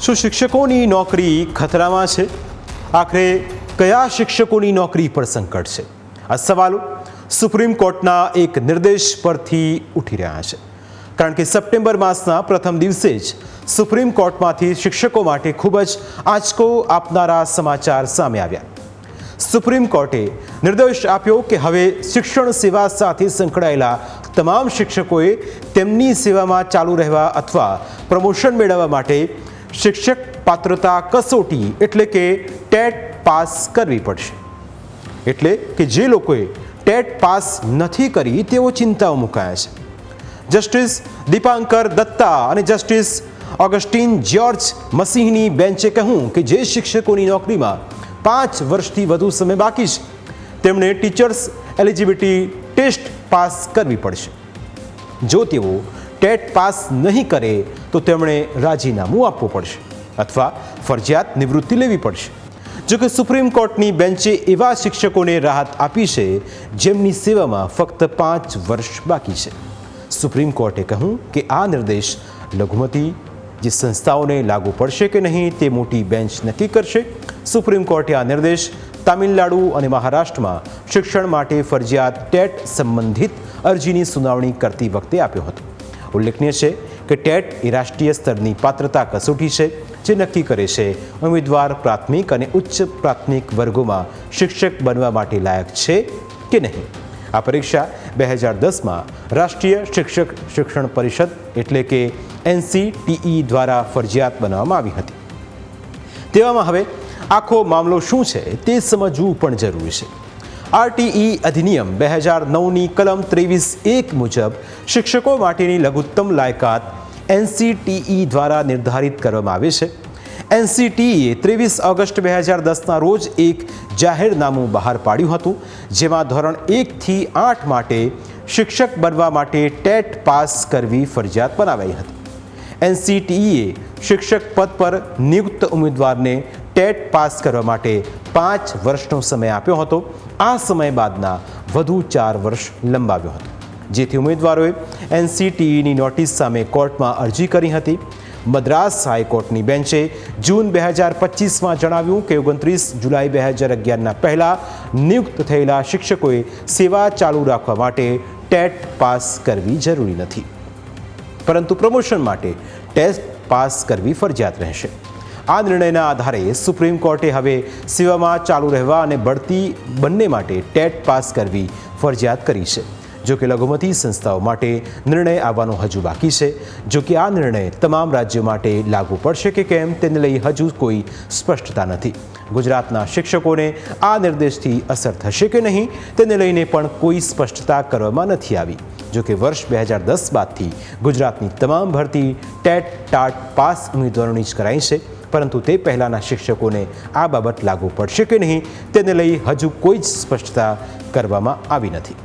શું શિક્ષકોની નોકરી ખતરામાં છે? આખરે કયા શિક્ષકોની નોકરી પર સંકટ છે? આ સવાલો સુપ્રીમ કોર્ટના એક નિર્દેશ પરથી ઉઠી રહ્યા છે, કારણ કે સપ્ટેમ્બર માસના પ્રથમ દિવસે જ સુપ્રીમ કોર્ટમાંથી શિક્ષકો માટે ખૂબ જ આંચકો આપનારા સમાચાર સામે આવ્યા. સુપ્રીમ કોર્ટે નિર્દેશ આપ્યો કે હવે શિક્ષણ સેવા સાથે સંકળાયેલા તમામ શિક્ષકોએ તેમની સેવામાં ચાલુ રહેવા અથવા પ્રમોશન મેળવવા માટે શિક્ષક પાત્રતા કસોટી એટલે કે ટેટ પાસ કરવી પડશે. એટલે કે જે લોકોએ ટેટ પાસ નથી કરી તેઓ ચિંતાઓ મુકાયા છે. જસ્ટિસ દીપાંકર દત્તા અને જસ્ટિસ ઓગસ્ટીન જ્યોર્જ મસીહની બેન્ચે કહ્યું કે જે શિક્ષકોની નોકરીમાં 5 વર્ષથી વધુ સમય બાકી છે તેમણે ટીચર્સ એલિજિબિલિટી ટેસ્ટ પાસ કરવી પડશે. જો તેઓ ટેટ પાસ નહીં કરે તો તેમણે રાજીનામું આપવું પડશે અથવા ફરજિયાત નિવૃત્તિ લેવી પડશે. જોકે સુપ્રીમ કોર્ટની બેન્ચે એવા શિક્ષકોને રાહત આપી છે જેમની સેવામાં ફક્ત 5 વર્ષ બાકી છે. સુપ્રીમ કોર્ટે કહ્યું કે આ નિર્દેશ લઘુમતી જે સંસ્થાઓને લાગુ પડશે કે નહીં તે મોટી બેન્ચ નક્કી કરશે. સુપ્રીમ કોર્ટે આ નિર્દેશ તામિલનાડુ અને મહારાષ્ટ્રમાં શિક્ષણ માટે ફરજિયાત ટેટ સંબંધિત અરજીની સુનાવણી કરતી વખતે આપ્યો હતો. ઉલ્લેખનીય છે કે ટેટ એ રાષ્ટ્રીય સ્તરની પાત્રતા કસોટી છે જે નક્કી કરે છે ઉમેદવાર પ્રાથમિક અને ઉચ્ચ પ્રાથમિક વર્ગોમાં શિક્ષક બનવા માટે લાયક છે કે નહીં. આ પરીક્ષા 2010માં રાષ્ટ્રીય શિક્ષક શિક્ષણ પરિષદ એટલે કે NCTE દ્વારા ફરજિયાત બનાવવામાં આવી હતી. તેવામાં હવે આખો મામલો શું છે તે સમજવું પણ જરૂરી છે. RTE અધિનિયમ 2009ની કલમ 23(1) મુજબ શિક્ષકો માટેની લઘુત્તમ લાયકાત NCTE દ્વારા નિર્ધારિત કરવામાં આવે છે. NCTE 23 ઓગસ્ટ 2010ના રોજ એક જાહેરનામું બહાર પાડ્યું હતું, જેમાં ધોરણ 1 થી 8 માટે શિક્ષક બનવા માટે ટેટ પાસ કરવી ફરજિયાત બનાવાઈ હતી. NCTE શિક્ષક પદ પર નિયુક્ત ઉમેદવારને ટેટ પાસ કરવા માટે 5 વર્ષનો સમય આપ્યો હતો. આ સમય બાદના વધુ 4 વર્ષ લંબાવ્યો હતો, જેથી ઉમેદવારોએ NCTEની નોટિસ સામે કોર્ટમાં અરજી કરી હતી. મદ્રાસ હાઈકોર્ટની બેન્ચે જૂન 2025માં જણાવ્યું કે 29 જુલાઈ 2011ના પહેલાં નિયુક્ત થયેલા શિક્ષકોએ સેવા ચાલુ રાખવા માટે ટેટ પાસ કરવી જરૂરી નથી, પરંતુ પ્રમોશન માટે ટેટ પાસ કરવી ફરજિયાત રહેશે. આ નિર્ણયના આધારે સુપ્રીમ કોર્ટે હવે સેવામાં ચાલુ રહેવા અને બઢતી બંને માટે ટેટ પાસ કરવી ફરજિયાત કરી છે. જો કે લઘુમતી સંસ્થાઓ માટે નિર્ણય આવવાનો હજુ બાકી છે. જો કે આ નિર્ણય તમામ રાજ્યો માટે લાગુ પડશે કે કેમ તેને લઈ હજુ કોઈ સ્પષ્ટતા નથી. ગુજરાતના શિક્ષકોને આ નિર્દેશથી અસર થશે કે નહીં તેને લઈને પણ કોઈ સ્પષ્ટતા કરવામાં નથી આવી. જો કે વર્ષ 2010 બાદથી ગુજરાતની તમામ ભરતી ટેટ ટાટ પાસ ઉમેદવારોની જ કરાઈ છે, પરંતુ તે પહેલાંના શિક્ષકોને આ બાબત લાગુ પડશે કે નહીં તેને લઈ હજુ કોઈ જ સ્પષ્ટતા કરવામાં આવી નથી.